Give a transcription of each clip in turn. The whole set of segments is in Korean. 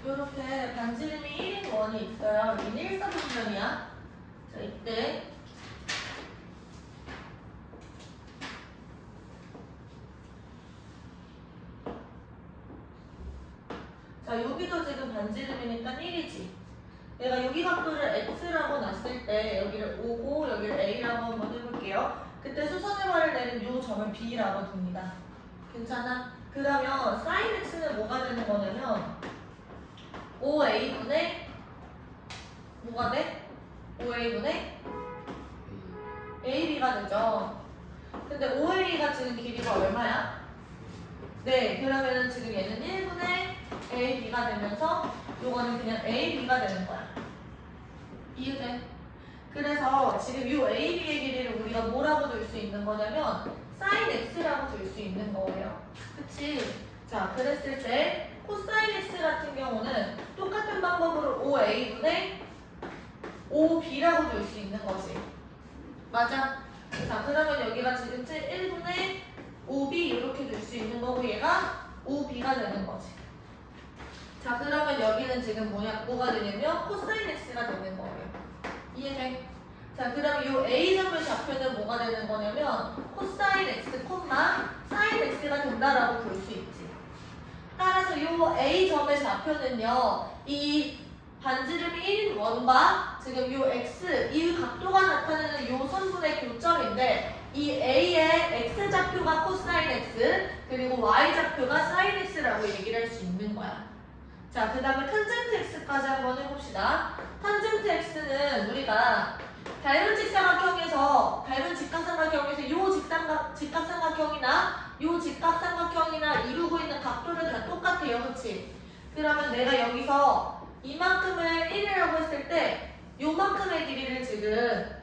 이렇게 반지름이 1인 원이 있어요. 여기는 1사분면이야. 자, 이때 자, 여기도 지금 반지름이니까 1이지. 내가 여기 각도를 x라고 놨을 때 여기를 O고 여기를 A라고 한번 해볼게요. 그때 수선의 발을 내린 이 점을 B라고 둡니다. 괜찮아? 그러면 sin x는 뭐가 되는 거냐면 5a분의 뭐가 돼? 5a분의 ab가 되죠. 근데 5a가 지금 길이가 얼마야? 네, 그러면은 지금 얘는 1분의 ab가 되면서 요거는 그냥 ab가 되는 거야. 이해돼? 그래서 지금 요 ab의 길이를 우리가 뭐라고 줄 수 있는 거냐면 sin x라고 줄 수 있는 거예요. 그치? 자, 그랬을 때 코사인 x 같은 경우는 똑같은 방법으로 5a분의 5b라고 줄 수 있는 거지. 맞아? 자, 그러면 여기가 지금 1분의 5b 이렇게 줄 수 있는 거고 얘가 5b가 되는 거지. 자, 그러면 여기는 지금 뭐가 되냐면 코사인 x가 되는 거예요. 이해돼? 자, 그럼 이 a점의 좌표는 뭐가 되는 거냐면 코사인 x, 사인 x가 된다라고 볼 수 있지. 따라서 이 a점의 좌표는요, 이 반지름이 1인 원과 지금 이 x, 이 각도가 나타내는 이 선분의 교점인데 이 a의 x 좌표가 코사인 x 그리고 y 좌표가 사인 x라고 얘기를 할 수 있는 거야. 자, 그 다음에 탄젠트 x까지 한번 해봅시다. 탄젠트 x는 우리가 닮은 직사각형에서 요 직각삼각형이나 요 직각삼각형이나 이루고 있는 각도는 다 똑같아요. 그치? 그러면 내가 여기서 이만큼을 1이라고 했을 때 요만큼의 길이를 지금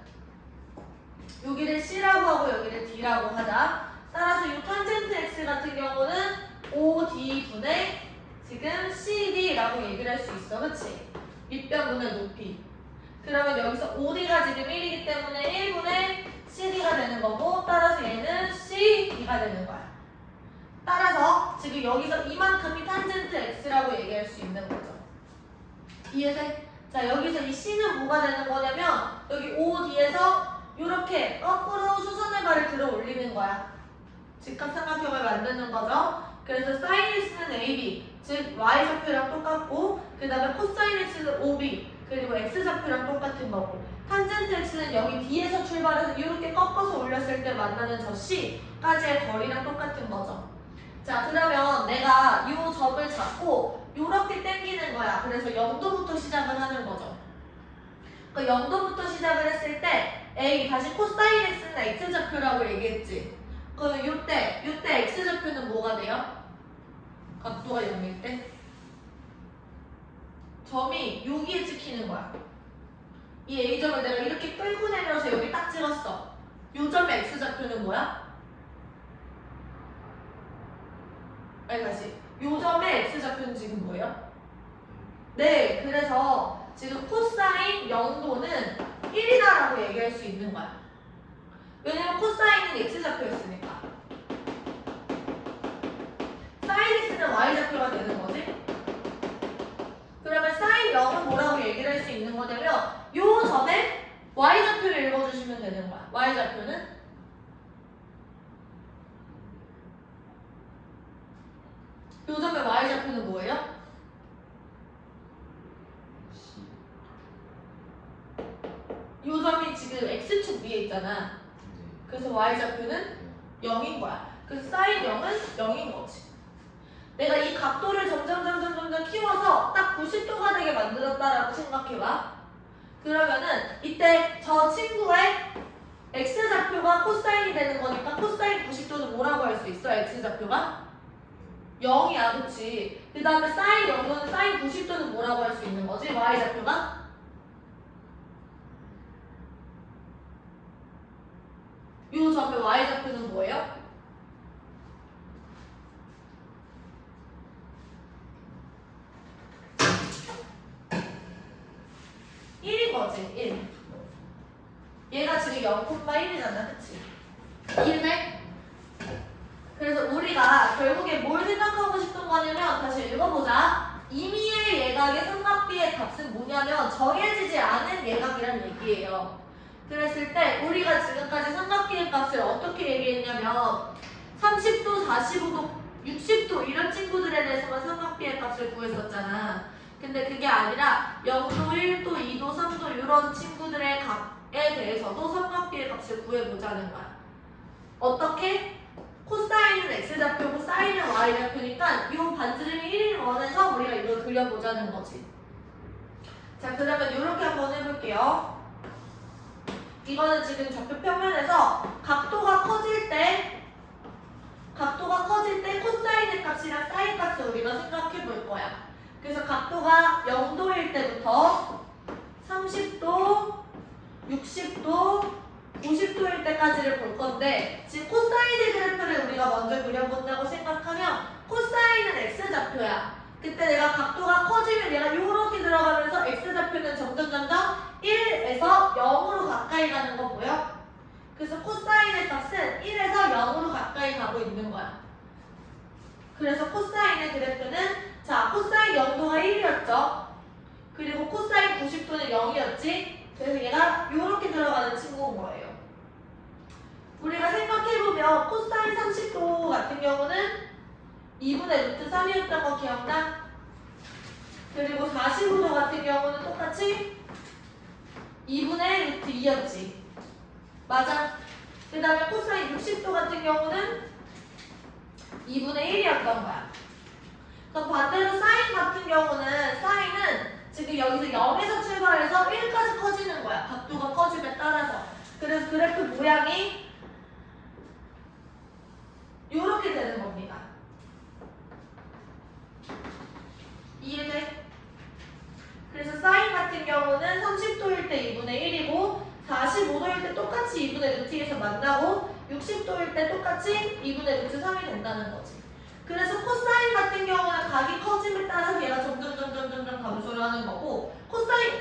여기를 C라고 하고 여기를 D라고 하자. 따라서 이 탄젠트 X 같은 경우는 5D분의 지금 CD라고 얘기를 할 수 있어. 그치? 밑변분의 높이. 그러면 여기서 5D가 지금 1이기 때문에 1분의 CD가 되는 거고 따라서 얘는 CD가 되는 거야. 따라서 지금 여기서 이만큼이 탄젠트 X라고 얘기할 수 있는 거죠. 이해돼? 자, 여기서 이 C는 뭐가 되는 거냐면 여기 5D에서 이렇게 거꾸로 수선의 발을 들어 올리는 거야. 직각삼각형을 만드는 거죠. 그래서 sin x는 AB, 즉 y 좌표랑 똑같고 그 다음에 코사인 x는 OB, 그리고 x 좌표랑 똑같은 거고 탄젠트 x는 여기 D에서 출발해서 이렇게 꺾어서 올렸을 때 만나는 저 C까지의 거리랑 똑같은 거죠. 자, 그러면 내가 이 점을 잡고 이렇게 당기는 거야. 그래서 0도부터 시작을 하는 거죠. 그 0도부터 시작을 했을 때 A 다시 코사인 x는 x 좌표라고 얘기했지. 그럼 요때 x 좌표는 뭐가 돼요? 각도가 0일 때 점이 여기에 찍히는 거야. 이 A점을 내가 이렇게 끌고 내려서 여기 딱 찍었어. 요 점의 x 좌표는 뭐야? 아니 다시 요 점의 x 좌표는 지금 뭐예요? 네, 그래서 지금 코사인 0도는 1이다라고 얘기할 수 있는 거야. 왜냐면 코사인은 x 좌표였으니까. 사인 x는 y 좌표가 되는 거지. 그러면 사인 0은 뭐라고 얘기를 할 수 있는 거냐면 요 점에 y 좌표를 읽어주시면 되는 거야. y 좌표는 요 점의 y 좌표는 뭐예요? 요 점이 지금 x축 위에 있잖아. 그래서 y 좌표는 0인 거야. 그래서 사인 0은 0인 거지. 내가 이 각도를 점점 키워서 딱 90도가 되게 만들었다라고 생각해봐. 그러면은 이때 저 친구의 x 좌표가 코사인이 되는 거니까 코사인 90도는 뭐라고 할 수 있어? x 좌표가 0이야, 그치? 그 다음에 사인 0도는 사인 90도는 뭐라고 할 수 있는 거지? y 좌표가 요 점의 y좌표는 뭐예요? 1인 거지, 1. 얘가 지금 0,1이잖아, 그치? 1네? 그래서 우리가 결국에 뭘 생각하고 싶은 거냐면, 다시 읽어보자. 임의의 예각의 삼각비의 값은 뭐냐면 정해지지 않은 예각이란 얘기예요. 그랬을 때 우리가 지금까지 삼각비의 값을 어떻게 얘기했냐면 30도, 45도, 60도 이런 친구들에 대해서만 삼각비의 값을 구했었잖아. 근데 그게 아니라 0도, 1도, 2도, 3도 이런 친구들의 값에 대해서도 삼각비의 값을 구해보자는 거야. 어떻게? 코사인은 x좌표고 사인은 y좌표니까 이 반지름이 1인 원에서 우리가 이걸 그려보자는 거지. 자, 그러면 이렇게 한번 해볼게요. 이거는 지금 좌표 평면에서 각도가 커질 때 코사인의 값이랑 사인 값을 우리가 생각해 볼 거야. 그래서 각도가 0도일 때부터 30도, 60도, 90도일 때까지를 볼 건데 지금 코사인의 그래프를 우리가 먼저 그려본다고 생각하면 코사인은 x좌표야. 그때 내가 각도가 커지면 얘가 이렇게 들어가면서 x좌표는 점점 1에서 0으로 가까이 가는 거 보여? 그래서 코사인의 값은 1에서 0으로 가까이 가고 있는 거야. 그래서 코사인의 그래프는 자, 코사인 0도가 1이었죠. 그리고 코사인 90도는 0이었지. 그래서 얘가 이렇게 들어가는 친구인 거예요. 우리가 생각해보면 코사인 30도 같은 경우는 2분의 루트 3이었던 거 기억나? 그리고 45도 같은 경우는 똑같이 2분의 루트 2였지. 맞아? 그 다음에 코사인 60도 같은 경우는 2분의 1이었던 거야. 그럼 반대로 사인 같은 경우는 사인은 지금 여기서 0에서 출발해서 1까지 커지는 거야. 각도가 커짐에 따라서. 그래서 그래프 모양이 이렇게 되는 겁니다. 이해돼? 그래서 사인 같은 경우는 30도일 때 2분의 1이고 45도일 때 똑같이 2분의 루트 2에서 만나고 60도일 때 똑같이 2분의 루트 3이 된다는 거지. 그래서 코사인 같은 경우는 각이 커짐에 따라서 얘가 점점 감소를 하는 거고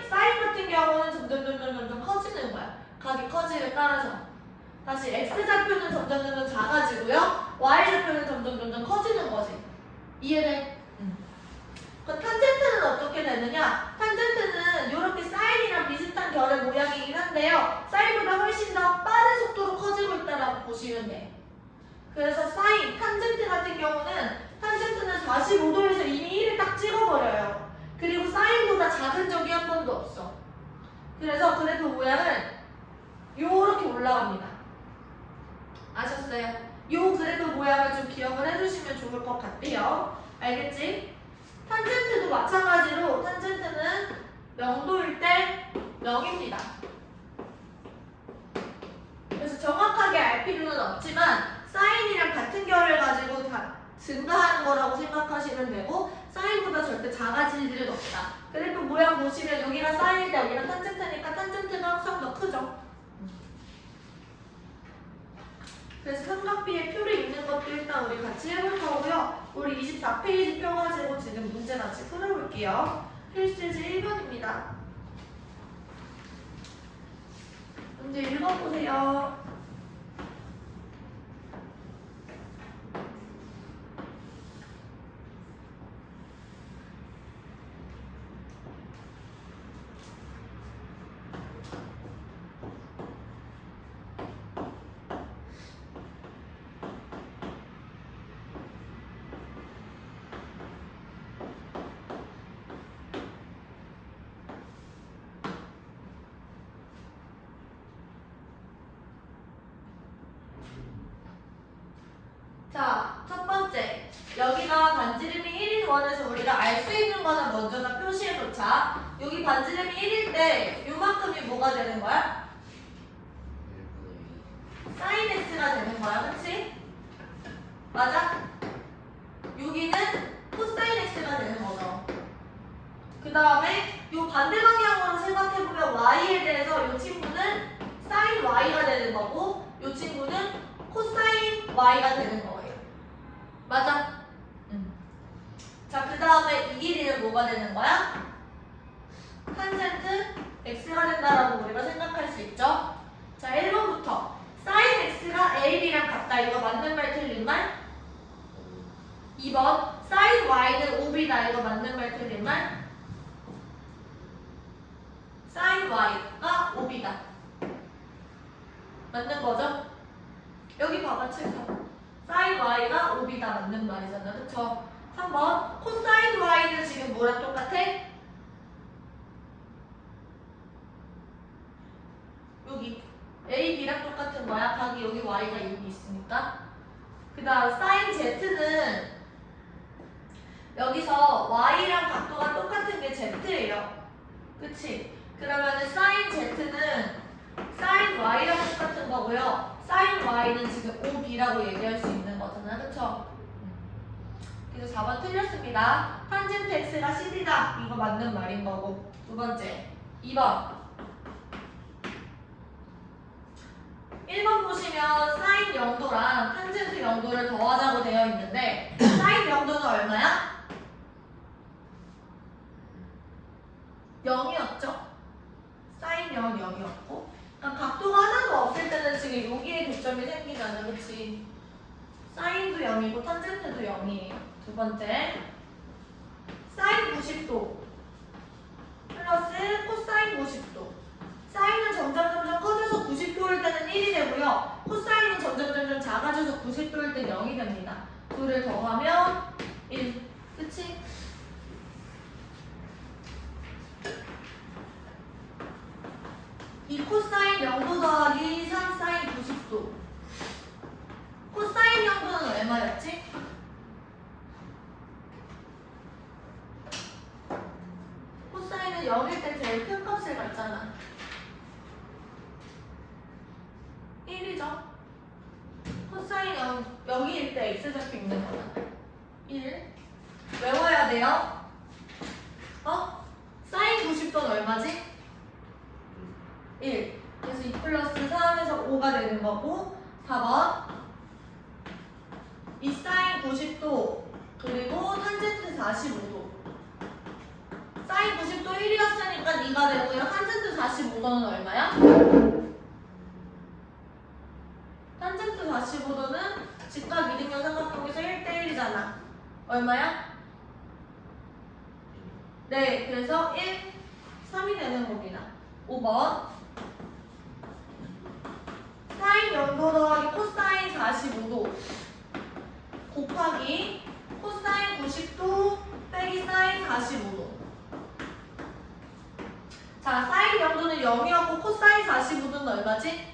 사인 같은 경우는 점점 커지는 거야. 각이 커짐에 따라서. 다시 x좌표는 점점 작아지고요. y좌표는 점점 커지는 거지. 이해돼? 그 탄젠트는 어떻게 되느냐? 탄젠트는 이렇게 사인이랑 비슷한 결의 모양이긴 한데요. 사인보다 훨씬 더 빠른 속도로 커지고 있다라고 보시면 돼. 그래서 사인, 탄젠트 같은 경우는 탄젠트는 45도에서 이미 1을 딱 찍어버려요. 그리고 사인보다 작은 적이 한 번도 없어. 그래서 그래프 모양은 요렇게 올라갑니다. 아셨어요? 요 그래프 모양을 좀 기억을 해주시면 좋을 것 같아요. 알겠지? 탄젠트도 마찬가지로 탄젠트는 0도일 때 0입니다. 그래서 정확하게 알 필요는 없지만 사인이랑 같은 결을 가지고 다 증가하는 거라고 생각하시면 되고 사인보다 절대 작아질 일은 없다. 그래프 모양 보시면 여기가 사인일 때 여기가 탄젠트니까 탄젠트는 항상 더 크죠. 그래서 삼각비의 표를 읽는 것도 일단 우리 같이 해볼 거고요. 우리 24페이지 표 가지고 지금 문제 같이 풀어볼게요. 필수지 1번입니다. 문제 읽어보세요. 자, 첫 번째. 여기가 반지름이 1인 원에서 우리가 알 수 있는 거는 먼저 다 표시해 놓자. 여기 반지름이 1일 때 요만큼이 뭐가 되는 거야? 사인 x가 되는 거야, 그치? 맞아? 여기는 코사인 x가 되는 거죠. 그 다음에 요 반대 방향으로 생각해보면 y에 대해서 요 친구는 사인 y가 되는 거고 이 친구는 코사인 y가 되는 거예요. 맞아? 자, 그 다음에 이 길이는 뭐가 되는 거야? 탄젠트 x가 된다라고 우리가 생각할 수 있죠? 자, 1번부터 sin x가 ab랑 같다. 이거 맞는 말 틀린 말? 2번 sin y는 5b다. 이거 맞는 말 틀린 말? sin y가 5b다. 맞는 거죠? 여기 봐봐, 책상. sin y가 5b다. 맞는 말이잖아. 그쵸? 3번 cosine y는 지금 뭐랑 똑같아? 여기 a, b랑 똑같은 거야. 각이 여기 y가 여기 있으니까. 그 다음 sin z는 여기서 y랑 각도가 똑같은 게 z예요. 그치? 그러면은 sin z는 sin y랑 똑같은 거고요. sin y는 지금 5b라고 얘기할 수 있는 거잖아. 그쵸? 그래서 4번 틀렸습니다. 탄젠트 x가 CD다. 이거 맞는 말인 거고. 두 번째 2번 1번 보시면 사인 0도랑 탄젠트 0도를 더하자고 되어 있는데 사인 0도는 얼마야? 0이었죠? 사인 0은 0이었고 그러니까 각도가 하나도 없을 때는 지금 여기에 교점이 생기잖아. 그치? 사인도 0이고 탄젠트도 0이에요. 두 번째 사인 90도 플러스 코사인 90도. 사인은 점점 커져서 90도일 때는 1이 되고요. 코사인은 점점 작아져서 90도일 때 0이 됩니다. 둘을 더하면 1. 그치? 이 코사인 0도 더하기 3 사인 90도. 코사인 0도는 얼마였지? 코사인은 0일 때 제일 큰 값을 갖잖아. 1이죠. 코사인 0일 때 x좌표 있는 거잖아. 1. 외워야 돼요. 사인 90도는 얼마지? 1. 그래서 2 플러스 3에서 5가 되는 거고 4번 이 사인 90도 그리고 탄젠트 45도. 사인 90도 1이었으니까 2가 되고요. 탄젠트 45도는 얼마야? 탄젠트 45도는 직각 이등변 삼각형에서 1대1이잖아. 얼마야? 네, 그래서 1, 3이 되는 겁니다. 5번 사인 0도 더하기 코사인 45도 곱하기 코사인 90도 빼기 사인 45도. 자, 사인 0도는 0이었고 코사인 45도는 얼마지?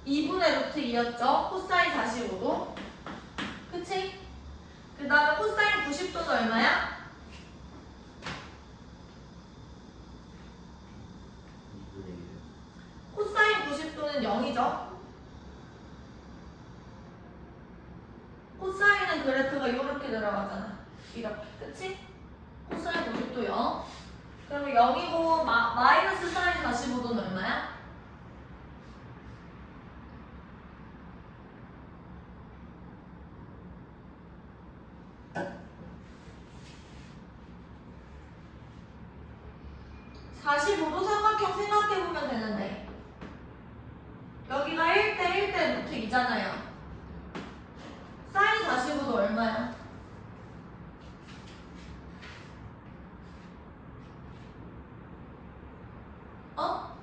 2분의 루트 2였죠. 코사인 45도. 그치? 그 다음에 코사인 90도는 얼마야? 2분의 1. 코사인 90도는 0이죠. 코사인은 그래프가 이렇게 들어가잖아. 이렇게. 그치? 코사인 90도 0. 그러면 0이고 마이너스 사인 45도는 얼마야? (45도) 삼각형 생각해보면 되는데 여기가 1대 1대 루트 2잖아요. 사인 45도 얼마야? 어?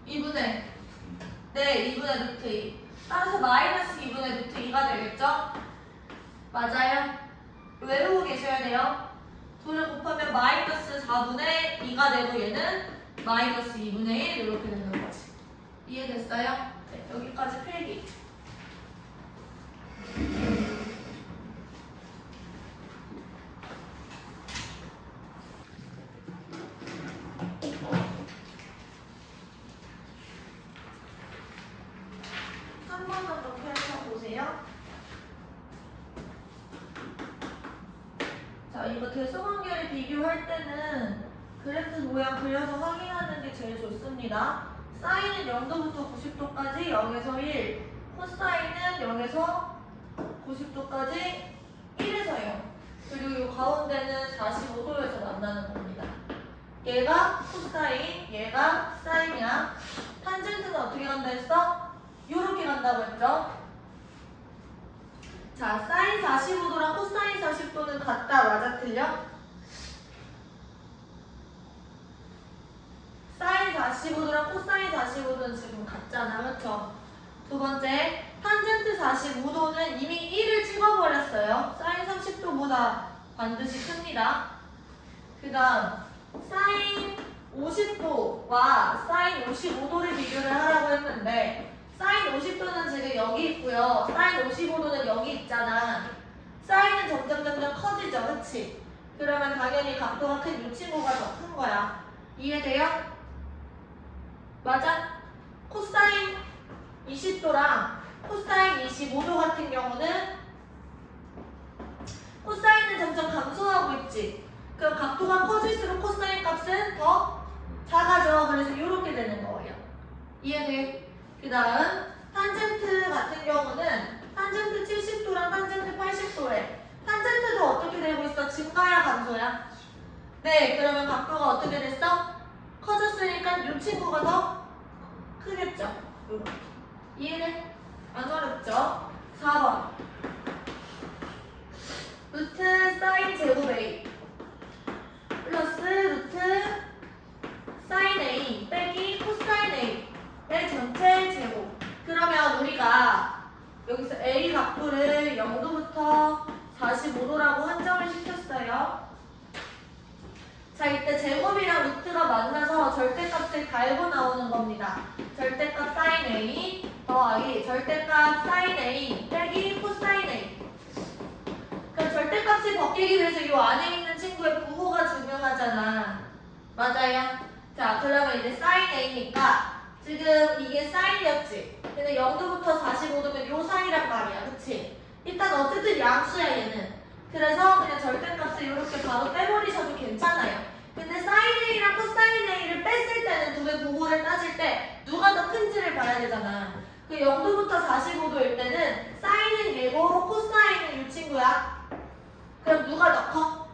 2분의 네, 2분의 루트 2. 따라서 마이너스 2분의 루트 2가 되겠죠? 맞아요. 외우고 계셔야 돼요. 둘을 곱하면 마이너스 4분의 2가 되고 얘는 마이너스 2분의 1 이렇게 되는 거지. 이해됐어요? 네, 여기까지 필기. 한 번 더 펼쳐보세요. 자, 자, 이거 대소관계를 비교할 때는 그래프 모양 그려서 확인하는 게 제일 좋습니다. 사인은 0도부터 90도까지 0에서 1, 코사인은 0에서 90도까지 1에서 0. 그리고 이 가운데는 45도에서 만나는 겁니다. 얘가 코사인, 얘가 사인이야. 탄젠트는 어떻게 간다 했어? 요렇게 간다고 했죠? 자, 사인 45도랑 코사인 40도는 같다, 맞아, 틀려? 사인 45도랑 코사인 45도는 지금 같잖아, 그렇죠? 두 번째, 탄젠트 45도는 이미 1을 찍어버렸어요. 사인 30도보다 반드시 큽니다. 그 다음, 사인 50도와 사인 55도를 비교를 하라고 했는데 사인 50도는 지금 여기 있고요. 사인 55도는 여기 있잖아. 사인은 점점 커지죠, 그치? 그러면 당연히 각도가 큰 이 친구가 더 큰 거야. 이해돼요? 맞아? 코사인 20도랑 코사인 25도 같은 경우는 코사인은 점점 감소하고 있지. 그럼 각도가 커질수록 코사인 값은 더 작아져. 그래서 이렇게 되는 거예요. 이해돼? 그 다음 탄젠트 같은 경우는 탄젠트 70도랑 탄젠트 80도래. 탄젠트도 어떻게 되고 있어? 증가야 감소야? 네, 그러면 각도가 어떻게 됐어? 커졌으니까 이 친구가 더 크겠죠? 이렇게. 이해돼? 안 어렵죠? 4번 루트 사인 제곱 A 플러스 루트 사인 A 빼기 코사인 A의 전체 제곱. 그러면 우리가 여기서 A 각도를 0도부터 45도라고 한정을 시켰어요. 자, 이때 제곱이랑 루트가 만나서 절대값을 달고 나오는 겁니다. 절대값 사인 A 더하기 절대값 사인 A 빼기 코사인 A. 그럼 절대값이 바뀌기 위해서 이 안에 있는 친구의 부호가 중요하잖아. 맞아요? 자, 그러면 이제 사인 A니까 지금 이게 사인이었지. 근데 0도부터 45도면 요 사이란 말이야. 그치? 일단 어쨌든 양수야 얘는. 그래서 그냥 절대값을 이렇게 바로 빼버리셔도 괜찮아요. 근데 사인 A랑 코사인 A를 뺐을 때는 두 개 부호를 따질 때 누가 더 큰지를 봐야 되잖아. 그 0도부터 45도일 때는 사인은 얘고 코사인은 이 친구야. 그럼 누가 더 커?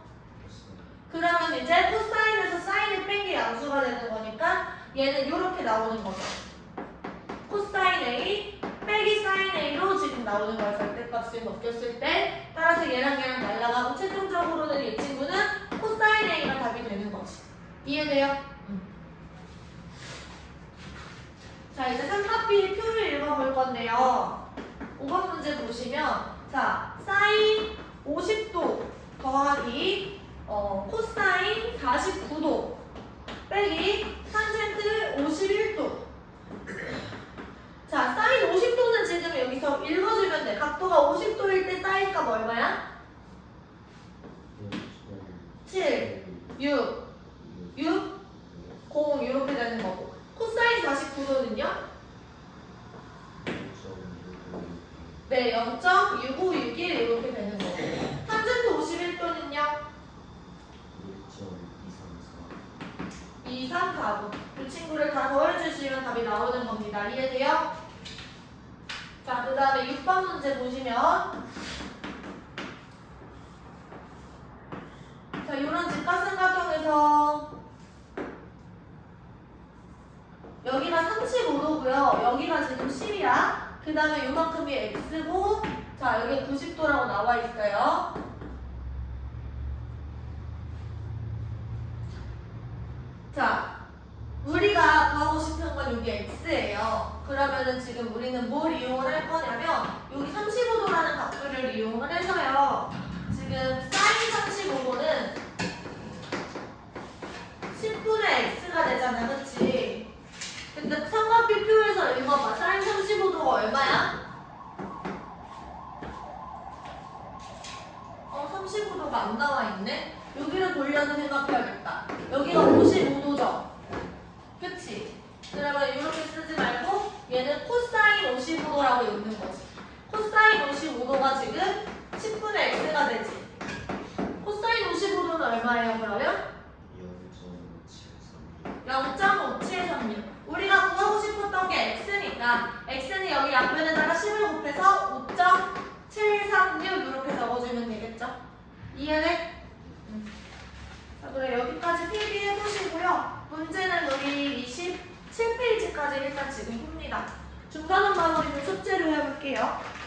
그러면 이제 코사인에서 사인을 뺀 게 양수가 되는 거니까 얘는 이렇게 나오는 거죠. 코사인 A 빼기 사인 A로 지금 나오는 거야. 절대값을 벗겼을 때. 따라서 얘랑 날아가고 최종적으로는 이 친구는 코사인 A가 답이 되는 거지. 이해돼요? 자, 이제 삼각비의 표를 읽어볼 건데요. 5번 문제 보시면 자, 사인 50도 더하기 코사인 49도 빼기 탄젠트 51도. 자, 사인 50도는 지금 여기서 읽어주면 돼. 각도가 50도일 때 사인 값 얼마야? 7, 6, 6, 0 이렇게 되는 거고. 코사인 49도는요? 네, 0.6561 이렇게 되는 거고. 탄젠트 51도는요? 2, 3, 4도. 이 친구를 다 더해주시면 답이 나오는 겁니다. 이해돼요? 자, 그 다음에 6번 문제 보시면 자, 이런 직각삼각형에서 여기가 35도고요. 여기가 지금 10이야. 그 다음에 요만큼이 x고 자, 여기 90도라고 나와 있어요. 자, 우리가 구하고 싶은 건 여기 x예요. 그러면은 지금 우리는 뭘 이용을 할 거냐면 여기 35도라는 각도를 이용을 해서요. 지금 사인 35도는 10분의 x가 되잖아, 그치? 근데 삼각비 표에서 읽어봐. 사인 35도가 얼마야? 35도가 안 나와 있네? 여기를 돌려서 생각해야겠다. 여기가 55도죠? 그치? 그러면 이렇게 쓰지 말고 얘는 코사인 55도라고 읽는 거지. 코사인 55도가 지금 10분의 x가 되지. 코사인 195도는 얼마예요, 그러면? 0.5736. 우리가 구하고 싶었던 게 x니까 x는 여기 양변에다가 10을 곱해서 5.736 이렇게 적어주면 되겠죠? 이해돼? 자, 그래 여기까지 필기해보시고요. 문제는 우리 27페이지까지 일단 지금 풉니다. 중간원 마무리는 숙제로 해볼게요.